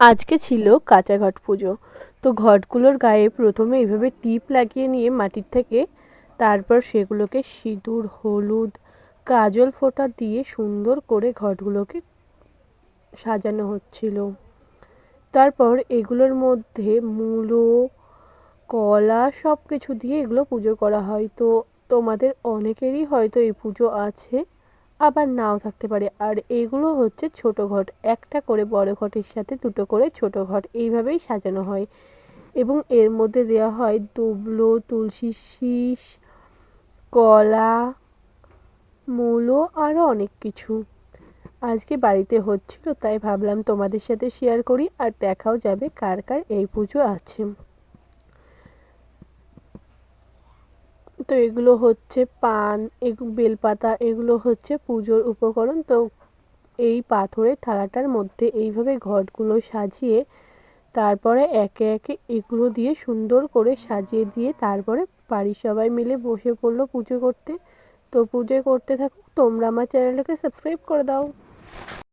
আজকে ছিল কাঁচা ঘট পুজো। তো ঘটগুলোর গায়ে প্রথমে এইভাবে টিপ লাগিয়ে নিয়ে মাটির থেকে তারপর সেগুলোকে সিঁদুর, হলুদ, কাজল ফোঁটা দিয়ে সুন্দর করে ঘটগুলোকে সাজানো হচ্ছিল। তারপর এগুলোর মধ্যে মূলো, কলা সব কিছু দিয়ে এগুলো পুজো করা হয়। তো তোমাদের অনেকেরই হয়তো এই পুজো আছে, আবার নাও থাকতে পারে। আর এগুলো হচ্ছে ছোট ঘট, একটা করে বড় ঘটের সাথে দুটো করে ছোট ঘট, এইভাবেই সাজানো হয়। এবং এর মধ্যে দেওয়া হয় দুবলো, তুলসীর শীষ, কলা, মূলো আরও অনেক কিছু। আজকে বাড়িতে হচ্ছিল, তাই ভাবলাম তোমাদের সাথে শেয়ার করি, আর দেখাও যাবে কার কার এই পুজো আছে। তো এগুলো হচ্ছে পান, বেলপাতা, এগুলো হচ্ছে পুজোর উপকরণ। তো এই পাথরের থালাটার মধ্যে এইভাবে ঘটগুলো সাজিয়ে তারপরে একে একে এগুলো দিয়ে সুন্দর করে সাজিয়ে দিয়ে তারপরে বাড়ির সবাই মিলে বসে পড়লো পুজো করতে। তো পুজো করতে থাকুক, তোমরা আমার চ্যানেলটাকে সাবস্ক্রাইব করে দাও।